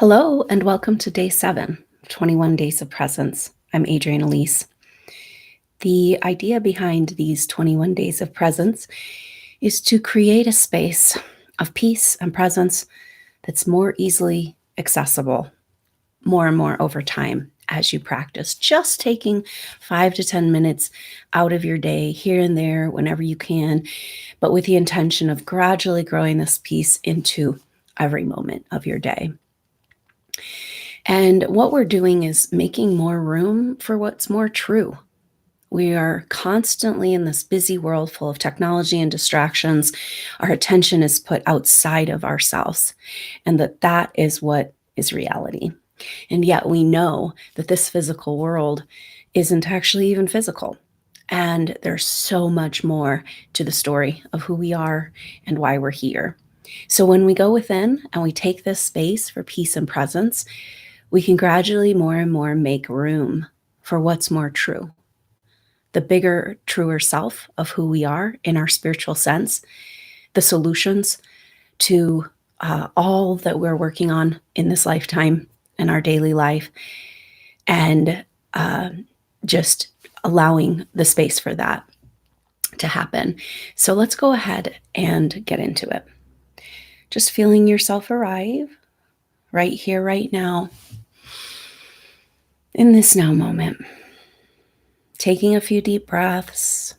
Hello, and welcome to day 7 of 21 Days of Presence. I'm Adrienne Elise. The idea behind these 21 days of presence is to create a space of peace and presence that's more easily accessible more and more over time as you practice. Just taking 5 to 10 minutes out of your day here and there whenever you can, but with the intention of gradually growing this peace into every moment of your day. And what we're doing is making more room for what's more true. We are constantly in this busy world full of technology and distractions. Our attention is put outside of ourselves, and that is what is reality. And yet we know that this physical world isn't actually even physical. And there's so much more to the story of who we are and why we're here. So when we go within and we take this space for peace and presence, we can gradually more and more make room for what's more true. The bigger, truer self of who we are in our spiritual sense, the solutions to all that we're working on in this lifetime, in our daily life, and just allowing the space for that to happen. So let's go ahead and get into it. Just feeling yourself arrive right here, right now, in this now moment. Taking a few deep breaths,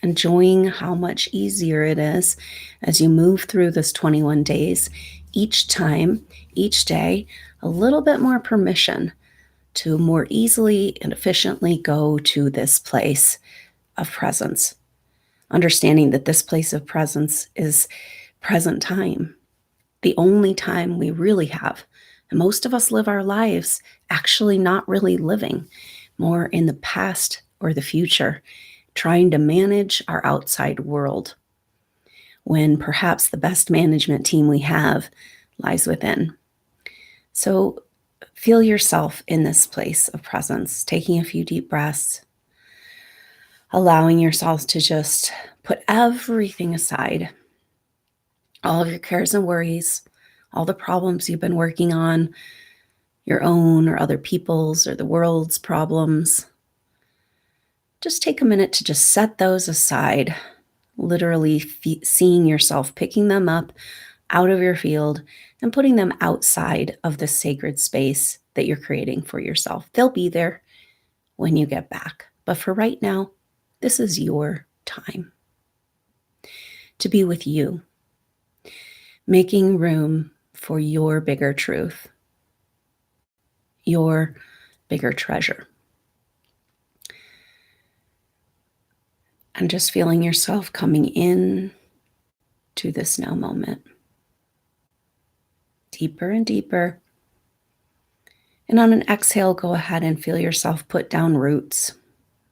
enjoying how much easier it is as you move through this 21 days, each time, each day, a little bit more permission to more easily and efficiently go to this place of presence. Understanding that this place of presence is present time, the only time we really have. And most of us live our lives actually not really living, more in the past or the future, trying to manage our outside world, when perhaps the best management team we have lies within. So feel yourself in this place of presence, taking a few deep breaths, allowing yourselves to just put everything aside, all of your cares and worries, all the problems you've been working on, your own or other people's or the world's problems. Just take a minute to just set those aside, literally seeing yourself picking them up out of your field and putting them outside of the sacred space that you're creating for yourself. They'll be there when you get back. But for right now, this is your time to be with you, making room for your bigger truth, your bigger treasure. And just feeling yourself coming in to this now moment. Deeper and deeper. And on an exhale, go ahead and feel yourself put down roots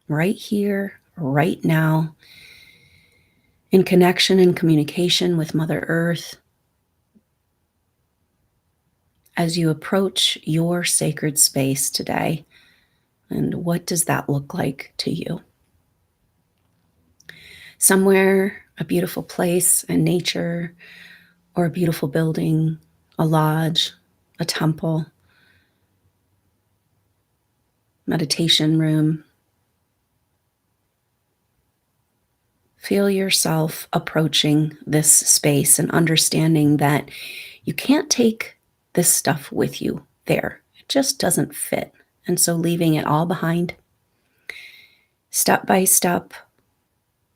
right here, right now, in connection and communication with Mother Earth, as you approach your sacred space today. And what does that look like to you? Somewhere, a beautiful place in nature, or a beautiful building, a lodge, a temple, meditation room. Feel yourself approaching this space and understanding that you can't take this stuff with you there. It just doesn't fit. And so leaving it all behind, step by step,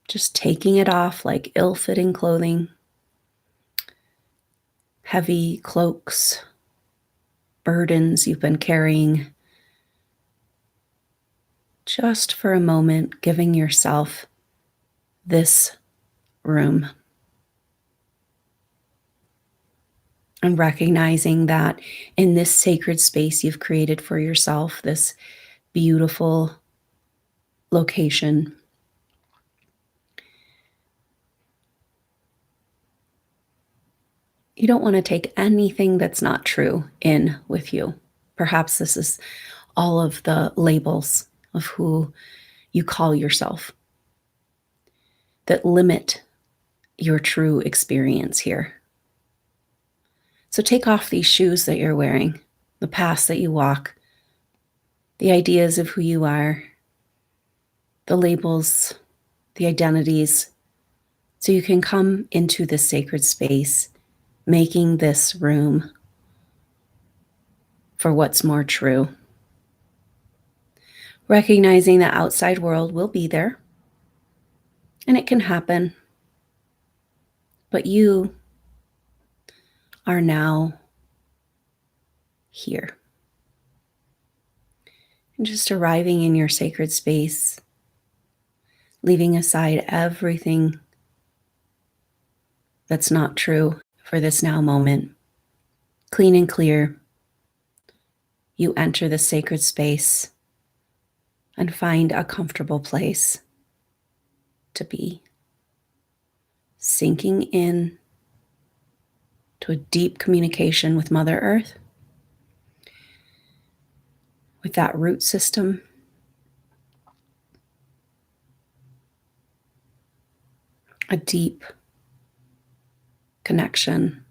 just taking it off like ill-fitting clothing, heavy cloaks, burdens you've been carrying. Just for a moment, giving yourself this room. And recognizing that in this sacred space you've created for yourself, this beautiful location, you don't want to take anything that's not true in with you. Perhaps this is all of the labels of who you call yourself that limit your true experience here. So take off these shoes that you're wearing, the paths that you walk, the ideas of who you are, the labels, the identities, so you can come into this sacred space, making this room for what's more true. Recognizing the outside world will be there, and it can happen, but you are now here. And just arriving in your sacred space, leaving aside everything that's not true for this now moment. Clean and clear, you enter the sacred space and find a comfortable place to be. Sinking in to a deep communication with Mother Earth, with that root system, a deep connection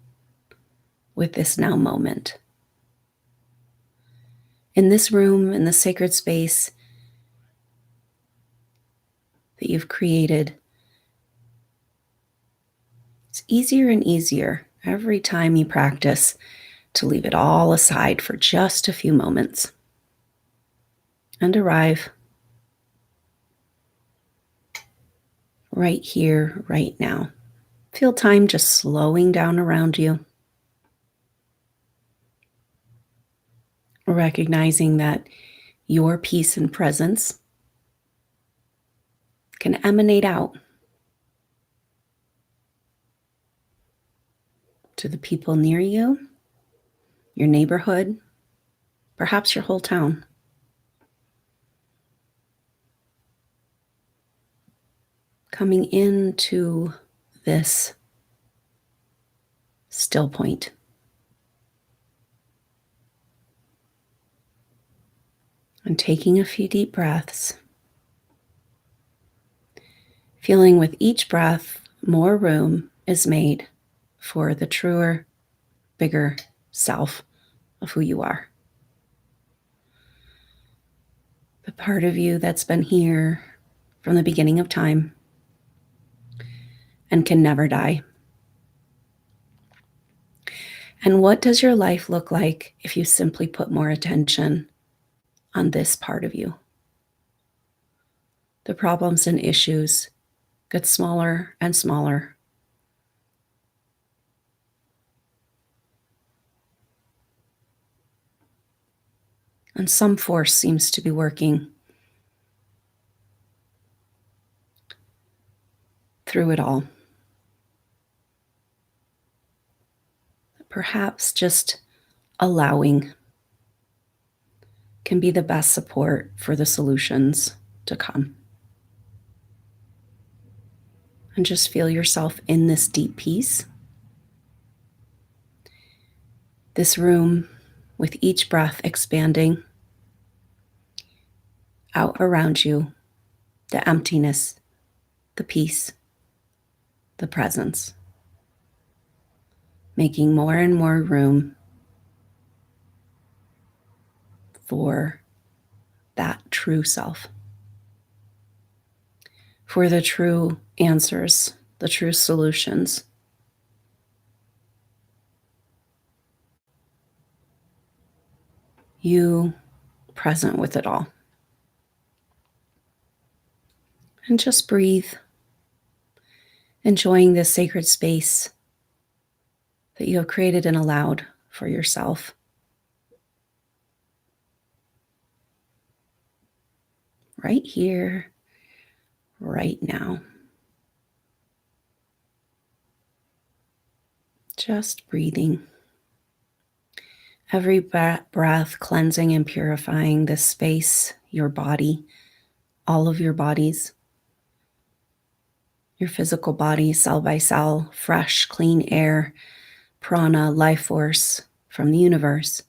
with this now moment. In this room, in the sacred space that you've created, it's easier and easier every time you practice to leave it all aside for just a few moments and arrive right here, right now. Feel time just slowing down around you, recognizing that your peace and presence can emanate out to the people near you, your neighborhood, perhaps your whole town. Coming into this still point. And taking a few deep breaths, feeling with each breath more room is made for the truer, bigger self of who you are. The part of you that's been here from the beginning of time and can never die. And what does your life look like if you simply put more attention on this part of you? The problems and issues get smaller and smaller. And some force seems to be working through it all. Perhaps just allowing can be the best support for the solutions to come. And just feel yourself in this deep peace. This room with each breath expanding out around you, the emptiness, the peace, the presence, making more and more room for that true self, for the true answers, the true solutions. You present with it all. And just breathe, enjoying this sacred space that you have created and allowed for yourself. Right here, right now. Just breathing. Every breath cleansing and purifying this space, your body, all of your bodies, your physical body, cell by cell, fresh, clean air, prana, life force from the universe,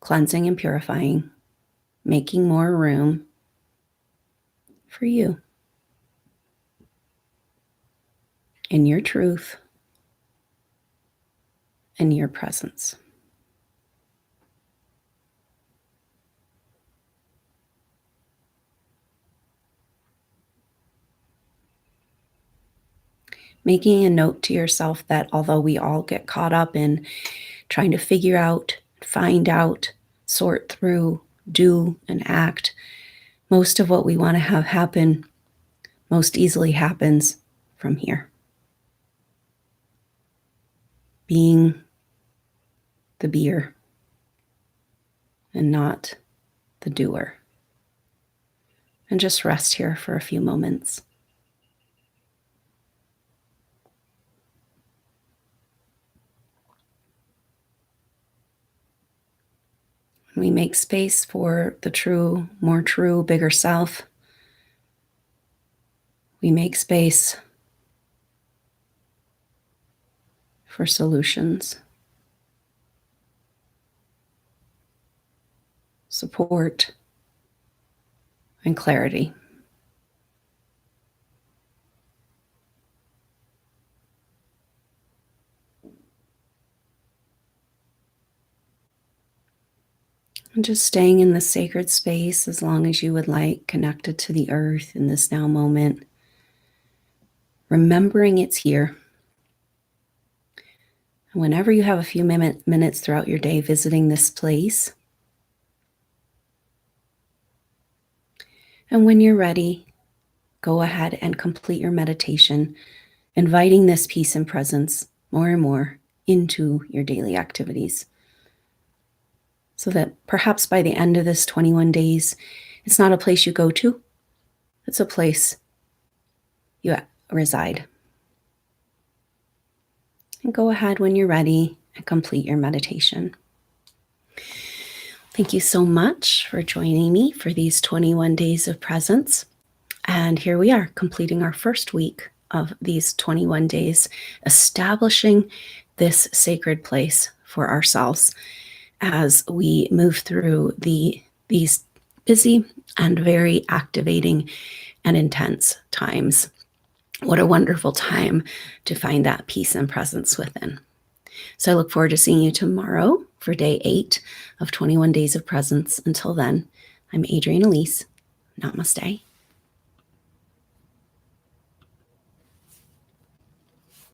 cleansing and purifying, making more room for you in your truth, in your presence. Making a note to yourself that although we all get caught up in trying to figure out, find out, sort through, do, and act, most of what we want to have happen most easily happens from here. Being the beer and not the doer. And just rest here for a few moments. We make space for the true, more true, bigger self. We make space for solutions, support, and clarity. And just staying in the sacred space as long as you would like, connected to the earth in this now moment, remembering it's here. And whenever you have a few minutes throughout your day visiting this place, and when you're ready, go ahead and complete your meditation, inviting this peace and presence more and more into your daily activities. So that perhaps by the end of this 21 days, it's not a place you go to, it's a place you reside. And go ahead when you're ready and complete your meditation. Thank you so much for joining me for these 21 days of presence. And here we are, completing our first week of these 21 days, establishing this sacred place for ourselves as we move through these busy and very activating and intense times. What a wonderful time to find that peace and presence within. So I look forward to seeing you tomorrow for day 8 of 21 days of presence. Until then, I'm Adrienne Elise. Namaste.